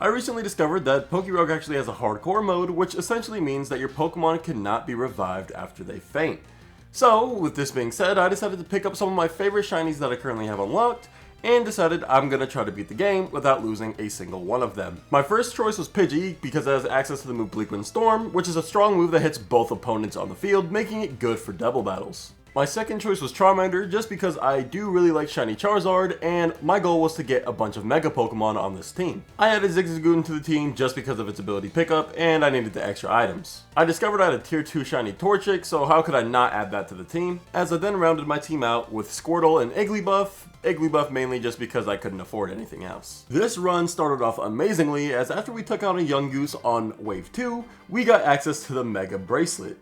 I recently discovered that PokeRogue actually has a hardcore mode, which essentially means that your Pokemon cannot be revived after they faint. So, with this being said, I decided to pick up some of my favorite shinies that I currently have unlocked, and decided I'm gonna try to beat the game without losing a single one of them. My first choice was Pidgey because it has access to the move Bleak Wind Storm, which is a strong move that hits both opponents on the field, making it good for double battles. My second choice was Charmander just because I do really like shiny Charizard, and my goal was to get a bunch of Mega Pokemon on this team. I added Zigzagoon to the team just because of its ability pickup, and I needed the extra items. I discovered I had a tier 2 shiny Torchic, so how could I not add that to the team? As I then rounded my team out with Squirtle and Igglybuff mainly just because I couldn't afford anything else. This run started off amazingly, as after we took out a Yungoos on Wave 2, we got access to the Mega Bracelet.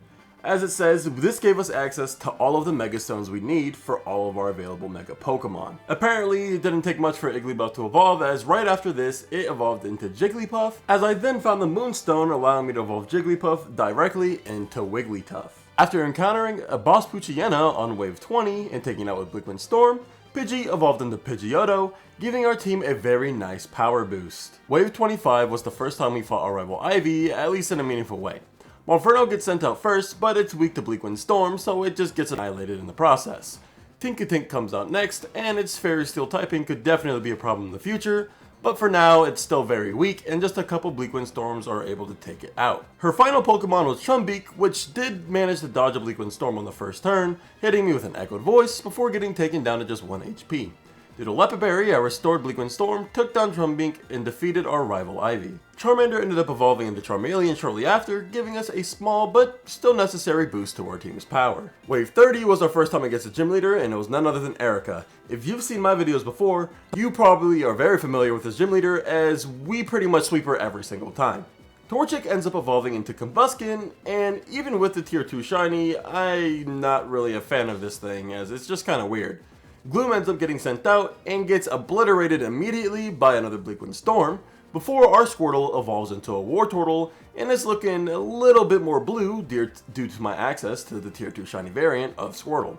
As it says, this gave us access to all of the Mega Stones we need for all of our available Mega Pokemon. Apparently, it didn't take much for Igglybuff to evolve, as right after this, it evolved into Jigglypuff, as I then found the Moonstone allowing me to evolve Jigglypuff directly into Wigglytuff. After encountering a Boss Poochyena on Wave 20 and taking out with Bleak Wind Storm, Pidgey evolved into Pidgeotto, giving our team a very nice power boost. Wave 25 was the first time we fought our rival Ivy, at least in a meaningful way. Monferno gets sent out first, but it's weak to Bleak Wind Storm, so it just gets annihilated in the process. Tinkatink comes out next, and its Fairy Steel typing could definitely be a problem in the future, but for now it's still very weak, and just a couple Bleak Wind Storms are able to take it out. Her final Pokemon was Chumbeak, which did manage to dodge a Bleak Wind Storm on the first turn, hitting me with an Echoed Voice before getting taken down to just 1 HP. Due to Leopard Berry, I restored Bleak Wind Storm, took down Chumbeak, and defeated our rival Ivy. Charmander ended up evolving into Charmeleon shortly after, giving us a small but still necessary boost to our team's power. Wave 30 was our first time against a gym leader, and it was none other than Erica. If you've seen my videos before, you probably are very familiar with this gym leader, as we pretty much sweep her every single time. Torchic ends up evolving into Combuskin, and even with the tier 2 shiny, I'm not really a fan of this thing, as it's just kinda weird. Gloom ends up getting sent out and gets obliterated immediately by another Bleak Wind Storm, before our Squirtle evolves into a Wartortle and is looking a little bit more blue due to my access to the tier 2 shiny variant of Squirtle.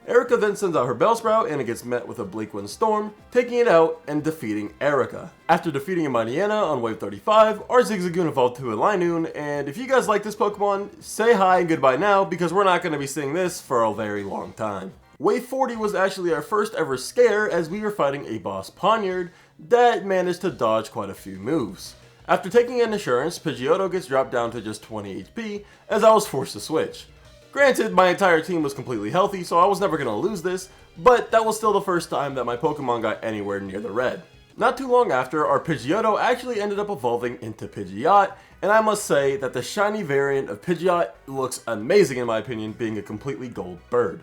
Erica then sends out her Bellsprout and it gets met with a Bleak Wind Storm, taking it out and defeating Erica. After defeating a Mightyena on Wave 35, our Zigzagoon evolved to a Linoon, and if you guys like this Pokemon, say hi and goodbye now because we're not going to be seeing this for a very long time. Wave 40 was actually our first ever scare as we were fighting a boss Poniard that managed to dodge quite a few moves. After taking an insurance, Pidgeotto gets dropped down to just 20 HP as I was forced to switch. Granted, my entire team was completely healthy, so I was never going to lose this, but that was still the first time that my Pokemon got anywhere near the red. Not too long after, our Pidgeotto actually ended up evolving into Pidgeot, and I must say that the shiny variant of Pidgeot looks amazing in my opinion, being a completely gold bird.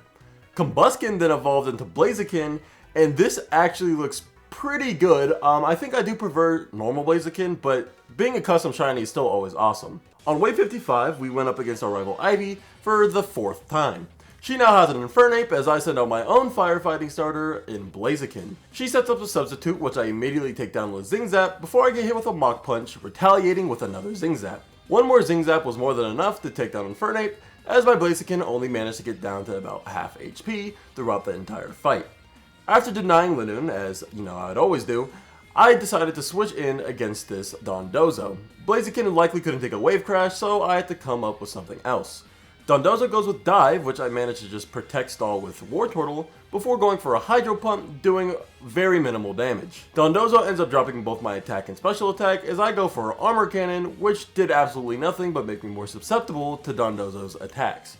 Combuskin then evolved into Blaziken, and this actually looks pretty good. I think I do prefer normal Blaziken, but being a custom shiny is still always awesome. On Wave 55, we went up against our rival Ivy for the 4th time. She now has an Infernape as I send out my own firefighting starter in Blaziken. She sets up a substitute, which I immediately take down with Zingzap before I get hit with a Mach Punch, retaliating with another Zingzap. One more Zingzap was more than enough to take down Infernape, as my Blaziken only managed to get down to about half HP throughout the entire fight. After denying Linoon, as you know I'd always do, I decided to switch in against this Dondozo. Blaziken likely couldn't take a Wave Crash, so I had to come up with something else. Dondozo goes with Dive, which I managed to just protect stall with Wartortle, before going for a Hydro Pump, doing very minimal damage. Dondozo ends up dropping both my attack and special attack as I go for Armor Cannon, which did absolutely nothing but make me more susceptible to Dondozo's attacks.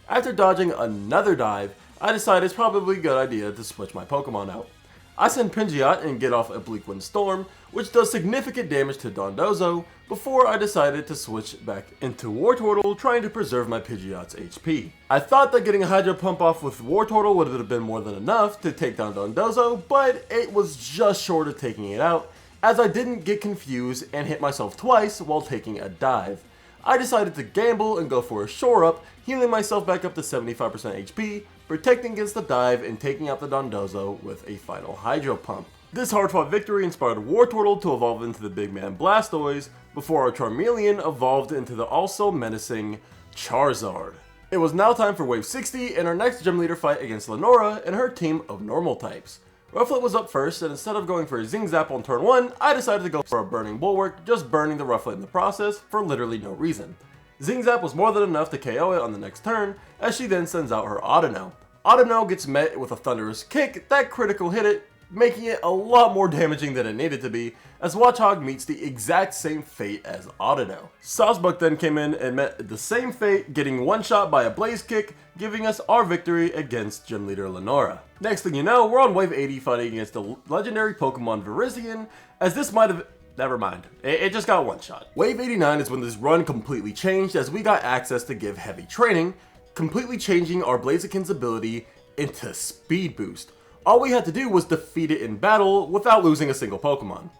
After dodging another dive, I decided it's probably a good idea to switch my Pokemon out. I send Pidgeot and get off a Bleak Wind Storm, which does significant damage to Dondozo, before I decided to switch back into Wartortle, trying to preserve my Pidgeot's HP. I thought that getting a Hydro Pump off with Wartortle would have been more than enough to take down Dondozo, but it was just short of taking it out, as I didn't get confused and hit myself twice while taking a dive. I decided to gamble and go for a Shore Up, healing myself back up to 75% HP, protecting against the dive and taking out the Dondozo with a final Hydro Pump. This hard-fought victory inspired Wartortle to evolve into the big man Blastoise, before our Charmeleon evolved into the also menacing Charizard. It was now time for Wave 60 and our next gym leader fight against Lenora and her team of normal types. Rufflet was up first, and instead of going for a Zing Zap on turn 1, I decided to go for a Burning Bulwark, just burning the Rufflet in the process for literally no reason. Zing Zap was more than enough to KO it on the next turn, as she then sends out her Audino. Audino gets met with a Thunderous Kick that critical hit it, making it a lot more damaging than it needed to be, as Watchog meets the exact same fate as Audino. Sawsbuck then came in and met the same fate, getting one shot by a Blaze Kick, giving us our victory against Gym Leader Lenora. Next thing you know, we're on wave 80 fighting against the legendary Pokemon Virizion, as this might have... Never mind, it just got one shot. Wave 89 is when this run completely changed, as we got access to give heavy training, completely changing our Blaziken's ability into Speed Boost. All we had to do was defeat it in battle without losing a single Pokemon.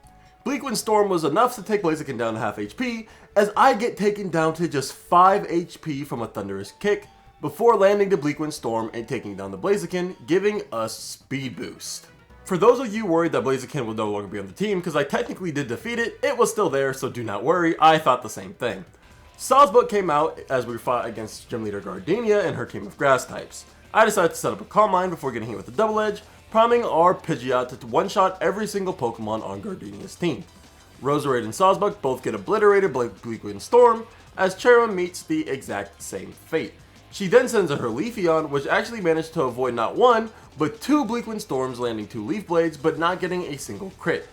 Bleakwind Storm was enough to take Blaziken down to half HP, as I get taken down to just 5 HP from a Thunderous Kick, before landing the Bleakwind Storm and taking down the Blaziken, giving us Speed Boost. For those of you worried that Blaziken would no longer be on the team, because I technically did defeat it, it was still there, so do not worry, I thought the same thing. Sawsbuck came out as we fought against Gym Leader Gardenia and her team of grass types. I decided to set up a Calm Mind before getting hit with a Double Edge, prompting our Pidgeot to one-shot every single Pokemon on Gardenia's team. Roserade and Sawsbuck both get obliterated by Bleakwind Storm, as Charon meets the exact same fate. She then sends out her Leafeon, which actually managed to avoid not one, but 2 Bleakwind Storms, landing 2 Leaf Blades, but not getting a single crit.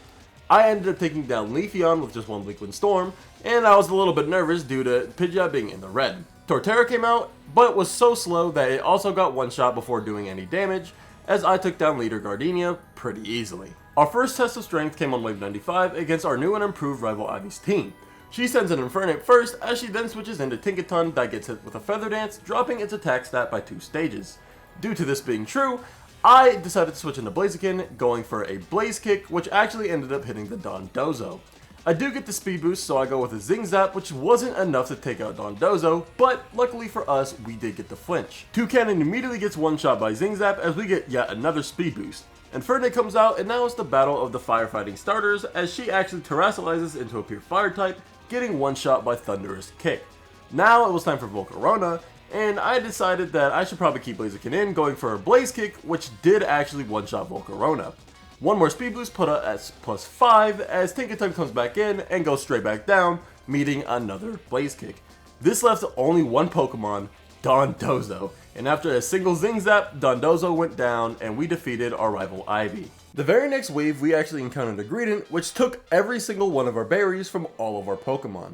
I ended up taking down Leafeon with just 1 Bleakwind Storm, and I was a little bit nervous due to Pidgeot being in the red. Torterra came out, but was so slow that it also got one shot before doing any damage, as I took down Leader Gardenia pretty easily. Our first test of strength came on wave 95 against our new and improved rival Ivy's team. She sends an Infernape first, as she then switches into Tinkaton that gets hit with a Feather Dance, dropping its attack stat by 2 stages. Due to this being true, I decided to switch into Blaziken, going for a Blaze Kick, which actually ended up hitting the Dondozo. I do get the speed boost, so I go with a Zing Zap, which wasn't enough to take out Dondozo, but luckily for us, we did get the flinch. Toucannon immediately gets one shot by Zing Zap as we get yet another speed boost. Infernape comes out, and now it's the battle of the firefighting starters, as she actually terrestrializes into a pure fire type, getting one shot by Thunderous Kick. Now it was time for Volcarona, and I decided that I should probably keep Blaziken in, going for a Blaze Kick, which did actually one-shot Volcarona. One more speed boost put at +5 as Tinkaton comes back in and goes straight back down, meeting another Blaze Kick. This left only one Pokemon, Dondozo, and after a single Zing Zap, Dondozo went down and we defeated our rival Ivy. The very next wave we actually encountered a Greedent, which took every single one of our berries from all of our Pokemon.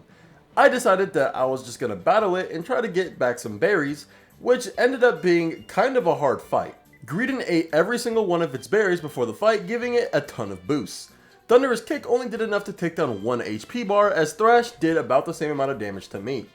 I decided that I was just going to battle it and try to get back some berries, which ended up being kind of a hard fight. Greedent ate every single one of its berries before the fight, giving it a ton of boosts. Thunderous Kick only did enough to take down 1 HP bar, as Thrash did about the same amount of damage to me.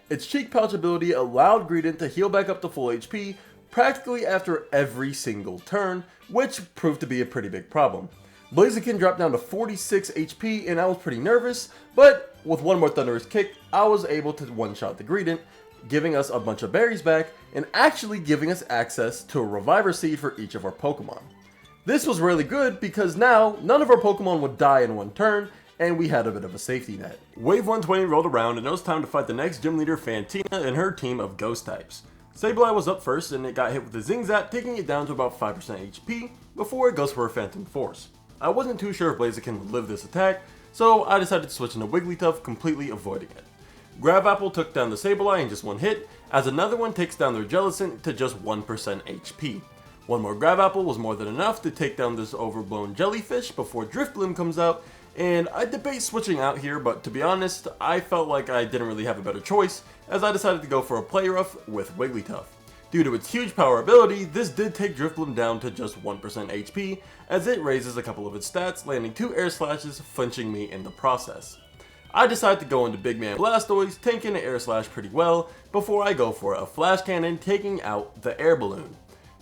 Its Cheek Pouch ability allowed Greedent to heal back up to full HP practically after every single turn, which proved to be a pretty big problem. Blaziken dropped down to 46 HP and I was pretty nervous, but with one more Thunderous Kick, I was able to one-shot the Greedent, giving us a bunch of berries back, and actually giving us access to a Reviver Seed for each of our Pokemon. This was really good because now none of our Pokemon would die in one turn, and we had a bit of a safety net. Wave 120 rolled around and it was time to fight the next gym leader Fantina and her team of Ghost types. Sableye was up first and it got hit with a Zing Zap, taking it down to about 5% HP before it goes for a Phantom Force. I wasn't too sure if Blaziken would live this attack, so I decided to switch into Wigglytuff, completely avoiding it. Gravapple took down the Sableye in just one hit, as another one takes down their Jellicent to just 1% HP. One more Gravapple was more than enough to take down this overblown Jellyfish before Drifblim comes out, and I debate switching out here, but to be honest, I felt like I didn't really have a better choice, as I decided to go for a Play Rough with Wigglytuff. Due to its huge power ability, this did take Drifblim down to just 1% HP, as it raises a couple of its stats, landing 2 Air Slashes, flinching me in the process. I decide to go into Big Man Blastoise, tanking an Air Slash pretty well, before I go for a Flash Cannon, taking out the Air Balloon.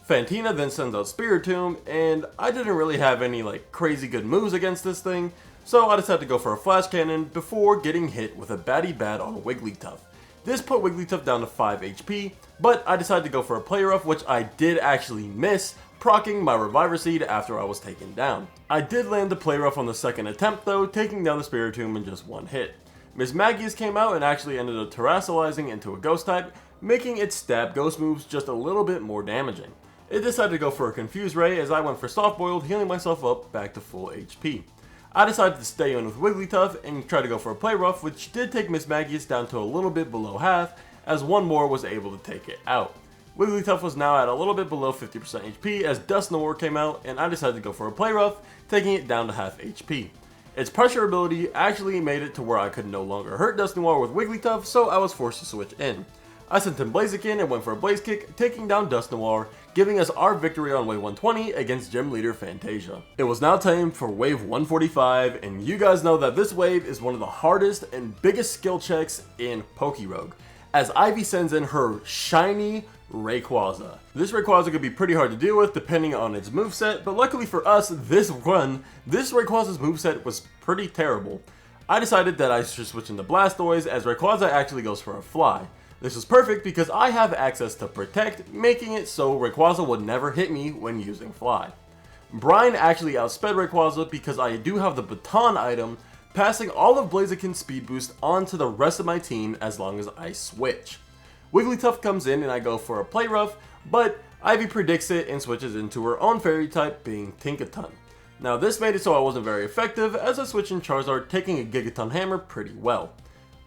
Fantina then sends out Spiritomb, and I didn't really have any crazy good moves against this thing, so I decided to go for a Flash Cannon before getting hit with a Batty Bat on Wigglytuff. This put Wigglytuff down to 5 HP, but I decided to go for a Play Rough, which I did actually miss, proccing my Reviver Seed after I was taken down. I did land the Play Rough on the second attempt though, taking down the Spiritomb in just one hit. Miss Magius came out and actually ended up terrestrializing into a Ghost type, making its stab Ghost moves just a little bit more damaging. It decided to go for a Confuse Ray as I went for Soft Boiled, healing myself up back to full HP. I decided to stay in with Wigglytuff and try to go for a Play Rough, which did take Miss Magius down to a little bit below half, as one more was able to take it out. Wigglytuff was now at a little bit below 50% HP as Dusknoir came out, and I decided to go for a Play Rough, taking it down to half HP. Its pressure ability actually made it to where I could no longer hurt Dusknoir with Wigglytuff, so I was forced to switch in. I sent in Blaziken and went for a Blaze Kick, taking down Dusknoir, giving us our victory on wave 120 against Gym Leader Fantasia. It was now time for wave 145, and you guys know that this wave is one of the hardest and biggest skill checks in PokeRogue, as Ivy sends in her shiny Rayquaza. This Rayquaza could be pretty hard to deal with depending on its moveset, but luckily for us this Rayquaza's moveset was pretty terrible. I decided that I should switch into Blastoise as Rayquaza actually goes for a Fly. This was perfect because I have access to Protect, making it so Rayquaza would never hit me when using Fly. Brian actually outsped Rayquaza because I do have the Baton item, passing all of Blaziken's speed boost onto the rest of my team as long as I switch. Wigglytuff comes in and I go for a Play Rough, but Ivy predicts it and switches into her own fairy type, being Tinkaton. Now this made it so I wasn't very effective as I switched in Charizard, taking a Gigaton Hammer pretty well.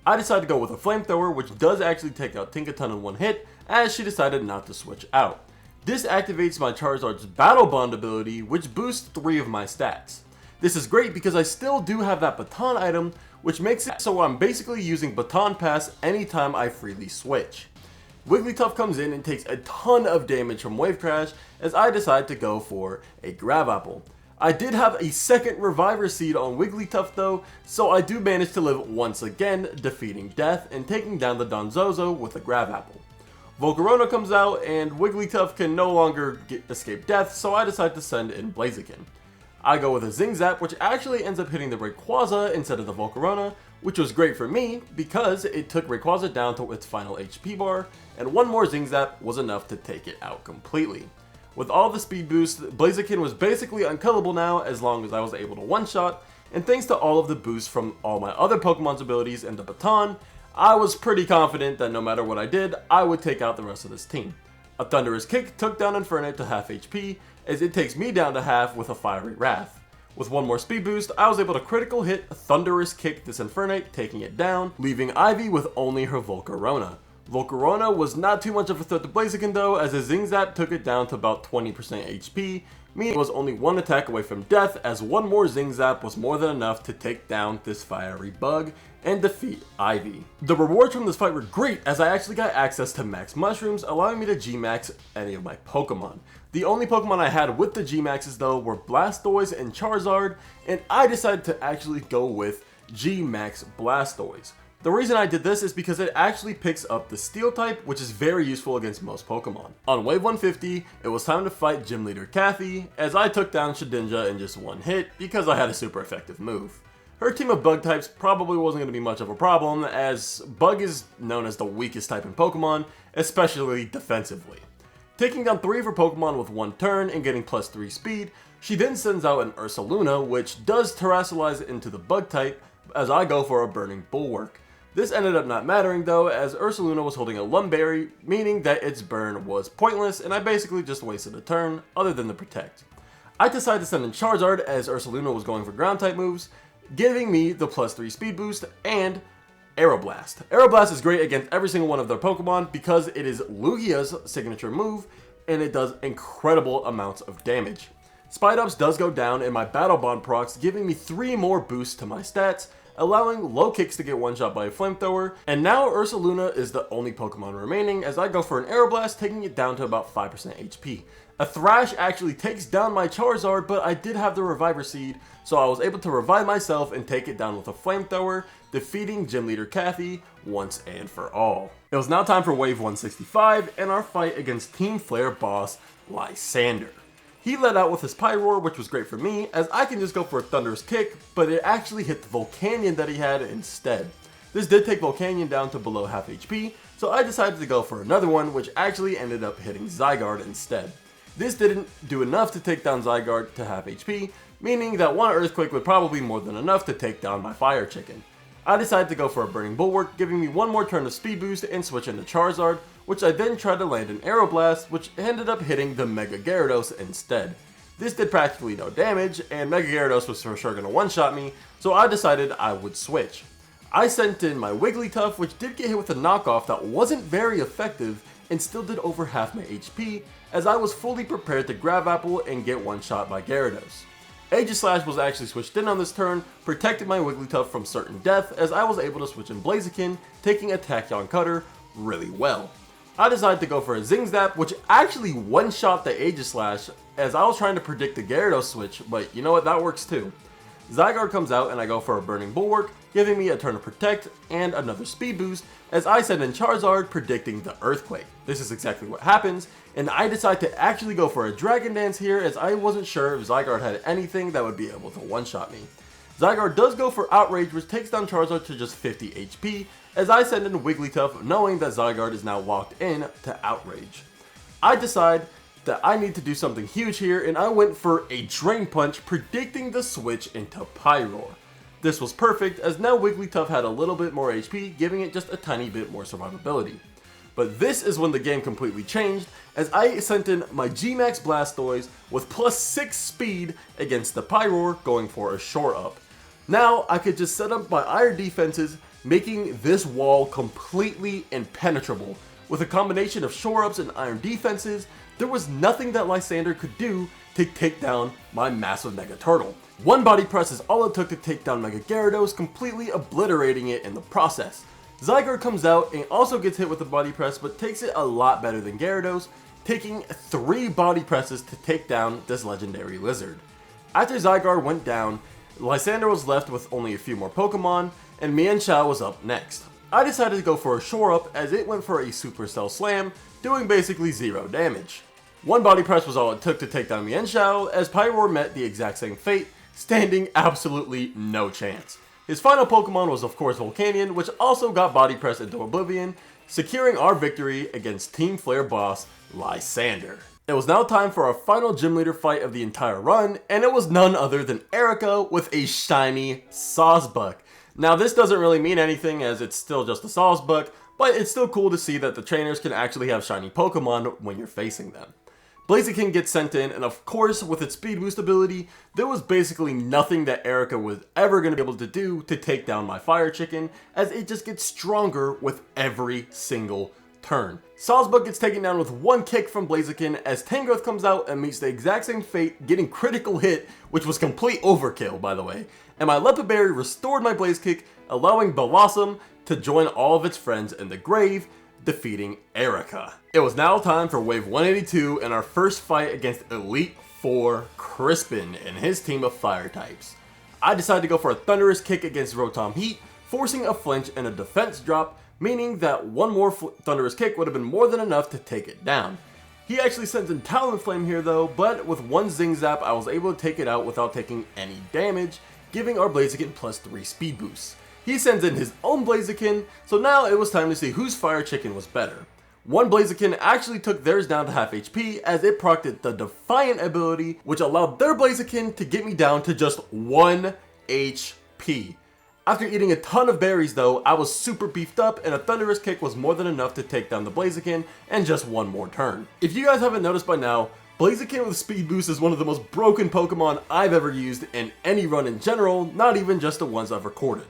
I decided to go with a Flamethrower, which does actually take out Tinkaton in one hit, as she decided not to switch out. This activates my Charizard's Battle Bond ability, which boosts 3 of my stats. This is great because I still do have that Baton item, which makes it so I'm basically using Baton Pass anytime I freely switch. Wigglytuff comes in and takes a ton of damage from Wave Crash as I decide to go for a Grav Apple. I did have a second Reviver Seed on Wigglytuff though, so I do manage to live once again, defeating death and taking down the Donzozo with a Grav Apple. Volcarona comes out and Wigglytuff can no longer escape death, so I decide to send in Blaziken. I go with a Zing Zap, which actually ends up hitting the Rayquaza instead of the Volcarona, which was great for me because it took Rayquaza down to its final HP bar, and one more Zing Zap was enough to take it out completely. With all the speed boosts, Blaziken was basically unkillable now as long as I was able to one-shot, and thanks to all of the boosts from all my other Pokemon's abilities and the Baton, I was pretty confident that no matter what I did, I would take out the rest of this team. A Thunderous Kick took down Infernape to half HP, as it takes me down to half with a Fiery Wrath. With one more speed boost, I was able to critical hit Thunderous Kick this Infernape, taking it down, leaving Ivy with only her Volcarona. Volcarona was not too much of a threat to Blaziken though, as a Zing Zap took it down to about 20% HP, meaning it was only one attack away from death, as one more Zing Zap was more than enough to take down this fiery bug and defeat Ivy. The rewards from this fight were great, as I actually got access to Max Mushrooms, allowing me to G-Max any of my Pokemon. The only Pokemon I had with the G-Maxes though were Blastoise and Charizard, and I decided to actually go with G-Max Blastoise. The reason I did this is because it actually picks up the Steel type, which is very useful against most Pokemon. On wave 150, it was time to fight Gym Leader Kathy, as I took down Shedinja in just one hit because I had a super effective move. Her team of Bug types probably wasn't going to be much of a problem, as Bug is known as the weakest type in Pokemon, especially defensively. Taking down 3 of her Pokemon with one turn and getting +3 speed, she then sends out an Ursaluna, which does Terrasilize into the Bug type, as I go for a Burning Bulwark. This ended up not mattering though, as Ursaluna was holding a Lumberry, meaning that its burn was pointless and I basically just wasted a turn, other than the Protect. I decided to send in Charizard as Ursaluna was going for ground type moves, giving me the +3 speed boost and Aeroblast. Aeroblast is great against every single one of their Pokemon because it is Lugia's signature move and it does incredible amounts of damage. Spite Ups does go down and my Battle Bond procs, giving me 3 more boosts to my stats, allowing Low Kicks to get one-shot by a Flamethrower, and now Ursaluna is the only Pokemon remaining as I go for an Aeroblast, taking it down to about 5% HP. A Thrash actually takes down my Charizard, but I did have the Reviver Seed, so I was able to revive myself and take it down with a Flamethrower, defeating Gym Leader Kathy once and for all. It was now time for wave 165 and our fight against Team Flare boss Lysander. He led out with his Pyroar, which was great for me, as I can just go for a Thunderous Kick, but it actually hit the Volcanion that he had instead. This did take Volcanion down to below half HP, so I decided to go for another one, which actually ended up hitting Zygarde instead. This didn't do enough to take down Zygarde to half HP, meaning that one Earthquake would probably be more than enough to take down my Fire Chicken. I decided to go for a Burning Bulwark, giving me one more turn of speed boost and switch into Charizard, which I then tried to land an Aeroblast, which ended up hitting the Mega Gyarados instead. This did practically no damage, and Mega Gyarados was for sure going to one-shot me, so I decided I would switch. I sent in my Wigglytuff, which did get hit with a knockoff that wasn't very effective, and still did over half my HP, as I was fully prepared to grab Apple and get one-shot by Gyarados. Aegislash was actually switched in on this turn, protecting my Wigglytuff from certain death, as I was able to switch in Blaziken, taking a Tachyon Cutter really well. I decided to go for a Zing Zap, which actually one-shot the Aegislash, as I was trying to predict the Gyarados switch, but you know what, that works too. Zygarde comes out and I go for a Burning Bulwark, giving me a turn of Protect and another speed boost, as I send in Charizard predicting the Earthquake. This is exactly what happens, and I decide to actually go for a Dragon Dance here, as I wasn't sure if Zygarde had anything that would be able to one-shot me. Zygarde does go for Outrage, which takes down Charizard to just 50 HP, as I send in Wigglytuff knowing that Zygarde is now locked in to Outrage. I decide that I need to do something huge here, and I went for a Drain Punch, predicting the switch into Pyroar. This was perfect, as now Wigglytuff had a little bit more HP, giving it just a tiny bit more survivability. But this is when the game completely changed, as I sent in my G-Max Blastoise with plus 6 speed against the Pyroar, going for a shore up. Now I could just set up my iron defenses, making this wall completely impenetrable. With a combination of shore ups and iron defenses, there was nothing that Lysander could do to take down my massive Mega Turtle. One body press is all it took to take down Mega Gyarados, completely obliterating it in the process. Zygarde comes out and also gets hit with a body press, but takes it a lot better than Gyarados, taking 3 body presses to take down this legendary lizard. After Zygarde went down, Lysander was left with only a few more Pokemon, and Mienshao was up next. I decided to go for a shore up, as it went for a Supercell Slam, doing basically 0 damage. One body press was all it took to take down Mienshao, as Pyroar met the exact same fate, standing absolutely no chance. His final Pokemon was of course Volcanion, which also got body pressed into oblivion, securing our victory against Team Flare boss Lysander. It was now time for our final gym leader fight of the entire run, and it was none other than Erica with a shiny Sawsbuck. Now this doesn't really mean anything, as it's still just a Sawsbuck, but it's still cool to see that the trainers can actually have shiny Pokemon when you're facing them. Blaziken gets sent in, and of course with its speed boost ability, there was basically nothing that Erica was ever going to be able to do to take down my Fire Chicken, as it just gets stronger with every single turn. Sawsbuck gets taken down with one kick from Blaziken, as Tangrowth comes out and meets the exact same fate, getting critical hit, which was complete overkill by the way, and my Leppa Berry restored my Blaze Kick, allowing Blossom to join all of its friends in the grave, defeating Erica. It was now time for Wave 182 and our first fight against Elite 4 Crispin and his team of fire types. I decided to go for a Thunderous Kick against Rotom Heat, forcing a flinch and a defense drop, meaning that one more Thunderous Kick would have been more than enough to take it down. He actually sends in Talonflame here though, but with one Zing Zap I was able to take it out without taking any damage, giving our Blaziken plus 3 speed boosts. He sends in his own Blaziken, so now it was time to see whose Fire Chicken was better. One Blaziken actually took theirs down to half HP, as it procced the Defiant ability, which allowed their Blaziken to get me down to just 1 HP. After eating a ton of berries though, I was super beefed up, and a Thunderous Kick was more than enough to take down the Blaziken in just one more turn. If you guys haven't noticed by now, Blaziken with Speed Boost is one of the most broken Pokemon I've ever used in any run in general, not even just the ones I've recorded.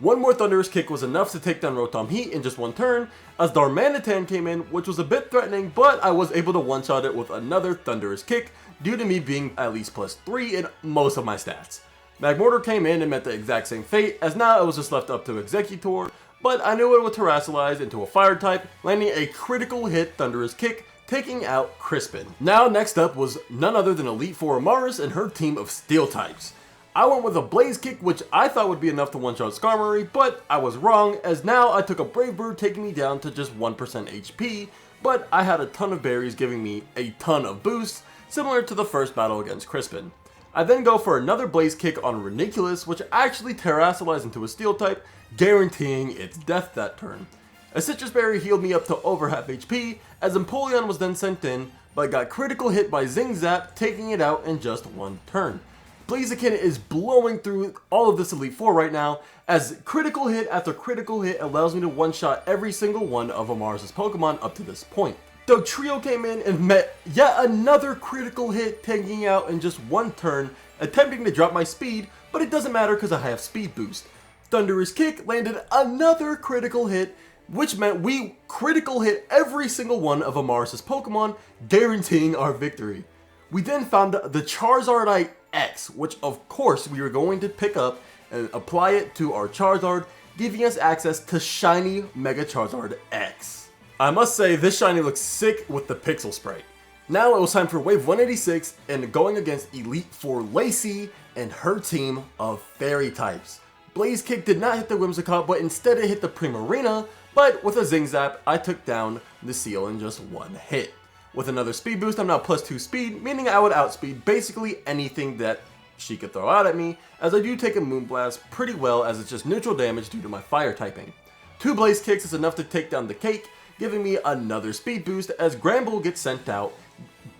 One more Thunderous Kick was enough to take down Rotom Heat in just one turn, as Darmanitan came in, which was a bit threatening, but I was able to one-shot it with another Thunderous Kick, due to me being at least plus 3 in most of my stats. Magmortar came in and met the exact same fate, as now it was just left up to Exeggutor, but I knew it would Terrasilize into a Fire type, landing a critical hit Thunderous Kick, taking out Crispin. Now next up was none other than Elite Four Amaris and her team of Steel types. I went with a Blaze Kick, which I thought would be enough to one-shot Skarmory, but I was wrong, as now I took a Brave Bird, taking me down to just 1% HP, but I had a ton of berries giving me a ton of boosts, similar to the first battle against Crispin. I then go for another Blaze Kick on Ranunculus, which actually Terrasilize into a Steel type, guaranteeing its death that turn. A Citrus Berry healed me up to over half HP, as Empoleon was then sent in, but got critical hit by Zing Zap, taking it out in just one turn. Blaziken is blowing through all of this Elite Four right now, as critical hit after critical hit allows me to one-shot every single one of Amaris' Pokemon up to this point. Dugtrio came in and met yet another critical hit, taking out in just one turn, attempting to drop my speed, but it doesn't matter because I have speed boost. Thunderous Kick landed another critical hit, which meant we critical hit every single one of Amaris' Pokemon, guaranteeing our victory. We then found the Charizardite X, which of course we were going to pick up and apply it to our Charizard, giving us access to Shiny Mega Charizard X. I must say, this Shiny looks sick with the Pixel Sprite. Now it was time for Wave 186 and going against Elite Four Lacey and her team of Fairy types. Blaze Kick did not hit the Whimsicott, but instead it hit the Primarina, but with a Zing Zap, I took down the Seal in just one hit. With another speed boost, I'm now +2 speed, meaning I would outspeed basically anything that she could throw out at me, as I do take a Moonblast pretty well as it's just neutral damage due to my fire typing. 2 Blaze Kicks is enough to take down the Cake, giving me another speed boost as Granbull gets sent out,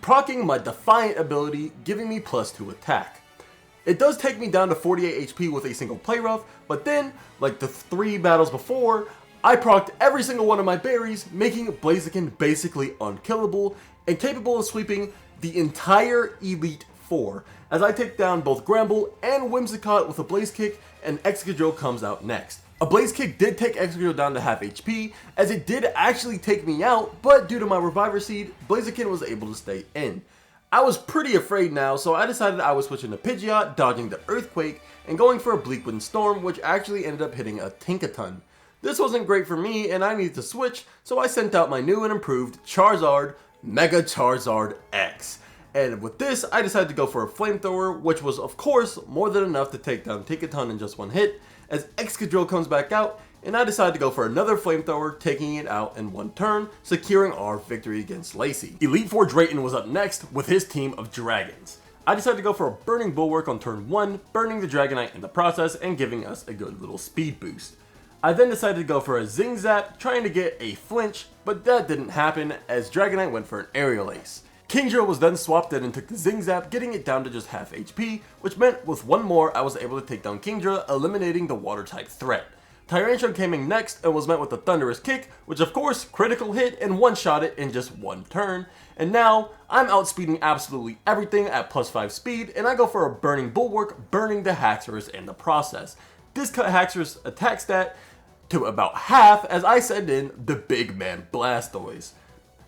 proccing my Defiant ability, giving me +2 attack. It does take me down to 48 HP with a single Play Rough, but then, like the 3 battles before, I procced every single one of my berries, making Blaziken basically unkillable and capable of sweeping the entire Elite Four, as I take down both Granbull and Whimsicott with a Blaze Kick, and Excadrill comes out next. A Blaze Kick did take Excadrill down to half HP, as it did actually take me out, but due to my Reviver Seed, Blaziken was able to stay in. I was pretty afraid now, so I decided I was switching to Pidgeot, dodging the Earthquake, and going for a Bleak Wind Storm, which actually ended up hitting a Tinkaton. This wasn't great for me, and I needed to switch, so I sent out my new and improved Charizard, Mega Charizard X. And with this, I decided to go for a Flamethrower, which was of course more than enough to take down Tinkaton in just one hit, as Excadrill comes back out, and I decided to go for another Flamethrower, taking it out in one turn, securing our victory against Lacey. Elite Four Drayton was up next with his team of Dragons. I decided to go for a Burning Bulwark on turn 1, burning the Dragonite in the process and giving us a good little speed boost. I then decided to go for a Zing Zap, trying to get a flinch, but that didn't happen as Dragonite went for an Aerial Ace. Kingdra was then swapped in and took the Zing Zap, getting it down to just half HP, which meant with one more I was able to take down Kingdra, eliminating the water type threat. Tyrantrum came in next and was met with a Thunderous Kick, which of course critical hit and one-shot it in just one turn. And now I'm outspeeding absolutely everything at +5 speed, and I go for a Burning Bulwark, burning the Haxorus in the process. This cut Haxorus attack stat to about half as I send in the Big Man Blastoise.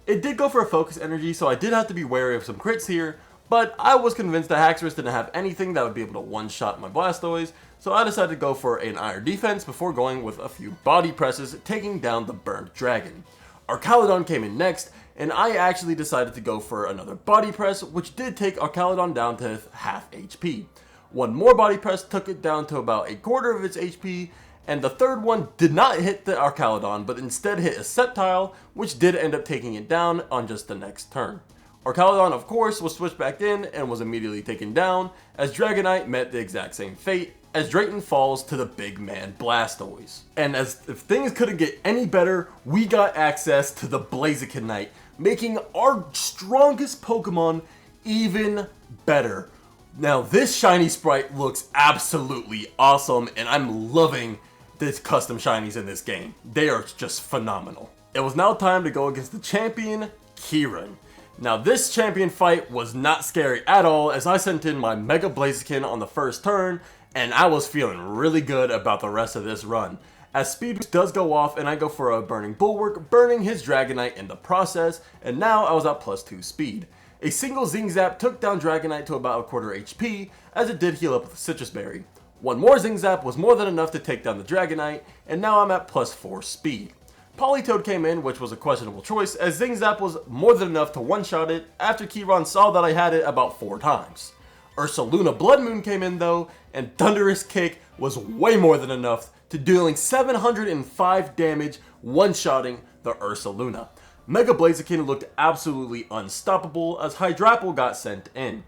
It did go for a Focus Energy, so I did have to be wary of some crits here, but I was convinced that Haxorus didn't have anything that would be able to one-shot my Blastoise, so I decided to go for an Iron Defense before going with a few Body Presses, taking down the Burnt Dragon. Archaludon came in next, and I actually decided to go for another Body Press, which did take Archaludon down to half HP. One more Body Press took it down to about a quarter of its HP, and the third one did not hit the Archaludon, but instead hit a Sceptile, which did end up taking it down on just the next turn. Archaludon, of course, was switched back in and was immediately taken down, as Dragonite met the exact same fate, as Drayton falls to the Big Man Blastoise. And as if things couldn't get any better, we got access to the Blazikenite, making our strongest Pokemon even better. Now this shiny sprite looks absolutely awesome, and I'm loving the custom shinies in this game. They are just phenomenal. It was now time to go against the champion, Kieran. Now this champion fight was not scary at all, as I sent in my Mega Blaziken on the first turn, and I was feeling really good about the rest of this run. As speed boost does go off, and I go for a Burning Bulwark, burning his Dragonite in the process, and now I was at +2 speed. A single Zing Zap took down Dragonite to about a quarter HP, as it did heal up with Citrus Berry. One more Zing Zap was more than enough to take down the Dragonite, and now I'm at +4 speed. Politoed came in, which was a questionable choice, as Zing Zap was more than enough to one-shot it after Kieran saw that I had it about 4 times. Ursaluna Blood Moon came in though, and Thunderous Kick was way more than enough to dealing 705 damage, one-shotting the Ursaluna. Mega Blaziken looked absolutely unstoppable as Hydrapple got sent in.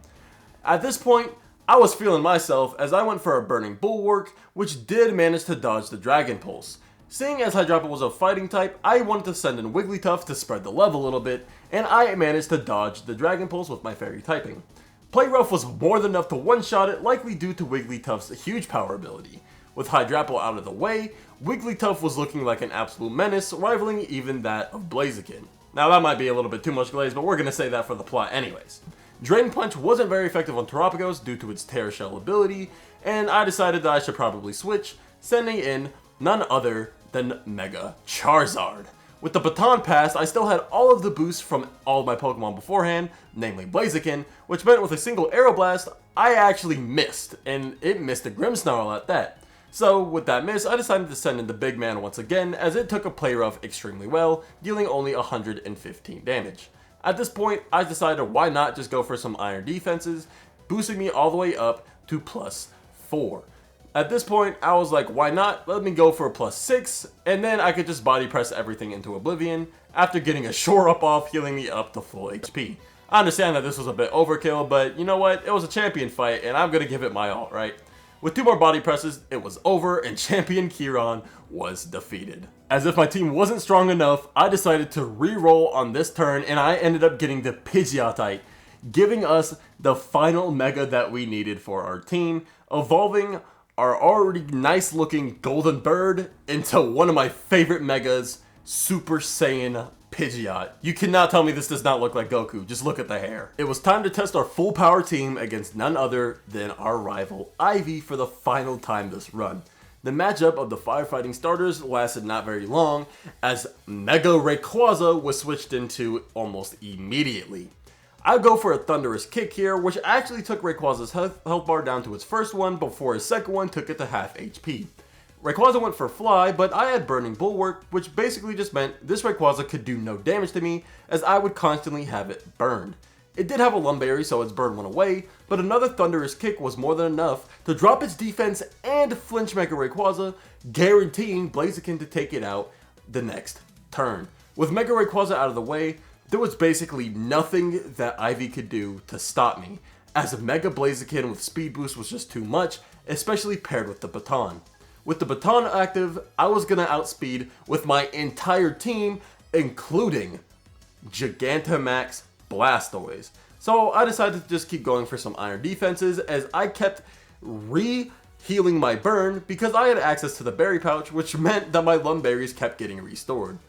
At this point, I was feeling myself as I went for a Burning Bulwark, which did manage to dodge the Dragon Pulse. Seeing as Hydrapple was a fighting type, I wanted to send in Wigglytuff to spread the love a little bit, and I managed to dodge the Dragon Pulse with my Fairy typing. Play Rough was more than enough to one-shot it, likely due to Wigglytuff's huge power ability. With Hydrapple out of the way, Wigglytuff was looking like an absolute menace, rivaling even that of Blaziken. Now that might be a little bit too much glaze, but we're going to say that for the plot anyways. Drain Punch wasn't very effective on Terapagos due to its Terra Shell ability, and I decided that I should probably switch, sending in none other than Mega Charizard. With the Baton Pass, I still had all of the boosts from all of my Pokemon beforehand, namely Blaziken, which meant with a single Aeroblast, I actually missed, and it missed a Grimmsnarl at that. So, with that miss, I decided to send in the big man once again, as it took a Play Rough extremely well, dealing only 115 damage. At this point, I decided why not just go for some Iron defenses, boosting me all the way up to +4. At this point, I was like, why not? Let me go for a +6, and then I could just body press everything into oblivion, after getting a Shore Up off, healing me up to full HP. I understand that this was a bit overkill, but you know what? It was a champion fight, and I'm gonna give it my all, right? With 2 more body presses, it was over, and Champion Kieran was defeated. As if my team wasn't strong enough, I decided to re-roll on this turn, and I ended up getting the Pidgeotite, giving us the final Mega that we needed for our team, evolving our already nice looking Golden Bird into one of my favorite Megas, Super Saiyan Pidgeot. You cannot tell me this does not look like Goku, just look at the hair. It was time to test our full power team against none other than our rival Ivy for the final time this run. The matchup of the firefighting starters lasted not very long, as Mega Rayquaza was switched into almost immediately. I go for a Thunderous Kick here, which actually took Rayquaza's health bar down to its first one before his second one took it to half HP. Rayquaza went for Fly, but I had Burning Bulwark, which basically just meant this Rayquaza could do no damage to me, as I would constantly have it burned. It did have a Lumberry, so its burn went away, but another Thunderous Kick was more than enough to drop its defense and flinch Mega Rayquaza, guaranteeing Blaziken to take it out the next turn. With Mega Rayquaza out of the way, there was basically nothing that Ivy could do to stop me, as a Mega Blaziken with Speed Boost was just too much, especially paired with the Baton. With the Baton active, I was gonna outspeed with my entire team, including Gigantamax Blastoise. So I decided to just keep going for some Iron defenses, as I kept healing my burn because I had access to the Berry Pouch, which meant that my Lumberries kept getting restored.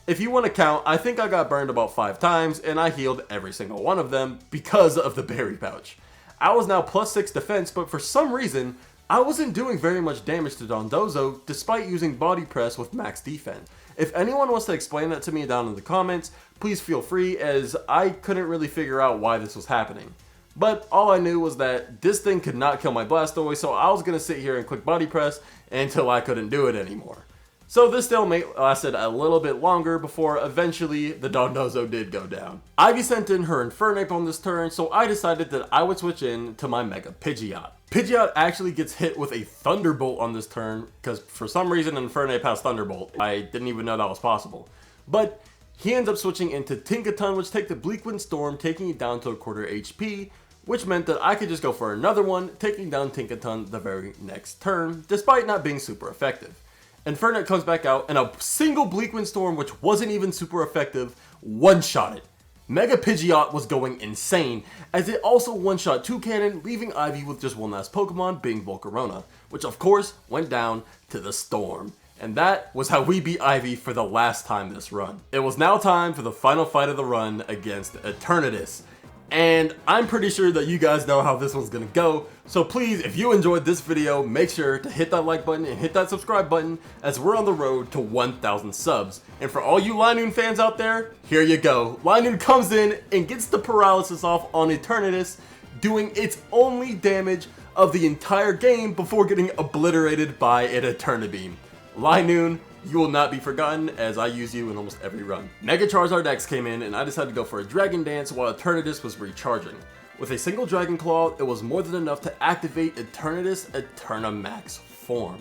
If you want to count, I think I got burned about 5 times, and I healed every single one of them because of the Berry Pouch. I was now +6 defense, but for some reason, I wasn't doing very much damage to Dondozo despite using Body Press with max defense. If anyone wants to explain that to me down in the comments, please feel free, as I couldn't really figure out why this was happening. But all I knew was that this thing could not kill my Blastoise, so I was going to sit here and click Body Press until I couldn't do it anymore. So this stalemate lasted a little bit longer before eventually the Dondozo did go down. Ivy sent in her Infernape on this turn, so I decided that I would switch in to my Mega Pidgeot. Pidgeot actually gets hit with a Thunderbolt on this turn, because for some reason Infernape has Thunderbolt. I didn't even know that was possible. But he ends up switching into Tinkaton, which takes the Bleakwind Storm, taking it down to a quarter HP, which meant that I could just go for another one, taking down Tinkaton the very next turn, despite not being super effective. Infernape comes back out, and a single Bleakwind Storm, which wasn't even super effective, one-shot it. Mega Pidgeot was going insane, as it also one-shot Toucannon, leaving Ivy with just one last Pokemon, being Volcarona, which of course went down to the Storm. And that was how we beat Ivy for the last time this run. It was now time for the final fight of the run against Eternatus. And I'm pretty sure that you guys know how this one's gonna go, so please, if you enjoyed this video, make sure to hit that like button and hit that subscribe button, as we're on the road to 1,000 subs. And for all you Linoon fans out there, here you go. Linoon comes in and gets the paralysis off on Eternatus, doing its only damage of the entire game before getting obliterated by an Eternabeam. Linoon, you will not be forgotten, as I use you in almost every run. Mega Charizard X came in, and I decided to go for a Dragon Dance while Eternatus was recharging. With a single Dragon Claw, it was more than enough to activate Eternatus Eternamax form.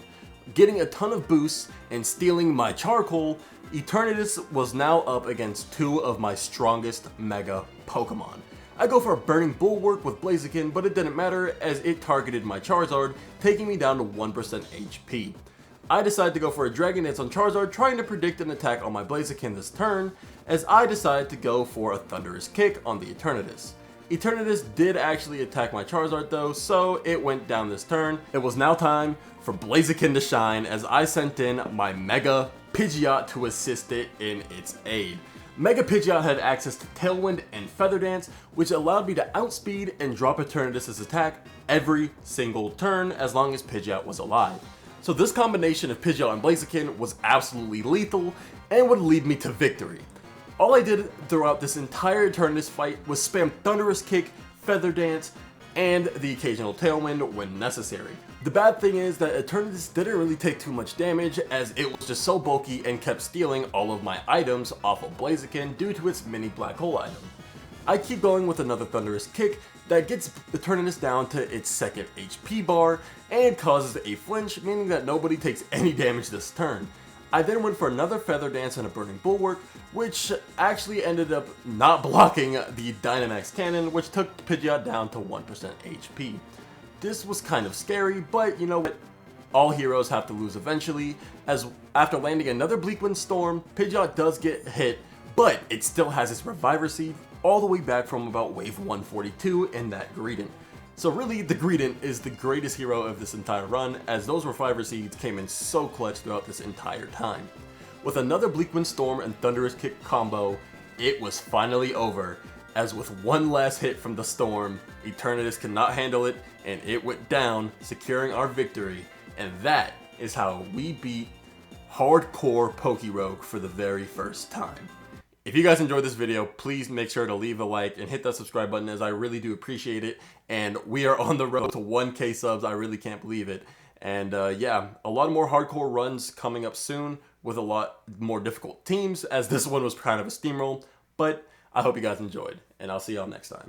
Getting a ton of boosts and stealing my Charcoal, Eternatus was now up against 2 of my strongest Mega Pokemon. I go for a Burning Bulwark with Blaziken, but it didn't matter, as it targeted my Charizard, taking me down to 1% HP. I decided to go for a Dragon Dance on Charizard, trying to predict an attack on my Blaziken this turn, as I decided to go for a Thunderous Kick on the Eternatus. Eternatus did actually attack my Charizard though, so it went down this turn. It was now time for Blaziken to shine as I sent in my Mega Pidgeot to assist it in its aid. Mega Pidgeot had access to Tailwind and Feather Dance, which allowed me to outspeed and drop Eternatus' attack every single turn as long as Pidgeot was alive. So this combination of Pidgeot and Blaziken was absolutely lethal and would lead me to victory. All I did throughout this entire Eternatus fight was spam Thunderous Kick, Feather Dance, and the occasional Tailwind when necessary. The bad thing is that Eternatus didn't really take too much damage as it was just so bulky and kept stealing all of my items off of Blaziken due to its mini black hole item. I keep going with another Thunderous Kick that gets Eternatus down to its second HP bar and causes a flinch, meaning that nobody takes any damage this turn. I then went for another Feather Dance and a Burning Bulwark, which actually ended up not blocking the Dynamax Cannon, which took Pidgeot down to 1% HP. This was kind of scary, but you know what? All heroes have to lose eventually, as after landing another Bleakwind Storm, Pidgeot does get hit, but it still has its Reviver Seed all the way back from about wave 142 in that Greedent. So really, the Greedent is the greatest hero of this entire run, as those Reviver Seeds came in so clutch throughout this entire time. With another Bleakwind Storm and Thunderous Kick combo, it was finally over, as with one last hit from the Storm, Eternatus could not handle it, and it went down, securing our victory, and that is how we beat hardcore PokeRogue for the very first time. If you guys enjoyed this video, please make sure to leave a like and hit that subscribe button, as I really do appreciate it. And we are on the road to 1K subs. I really can't believe it. And yeah, a lot more hardcore runs coming up soon with a lot more difficult teams, as this one was kind of a steamroll. But I hope you guys enjoyed, and I'll see y'all next time.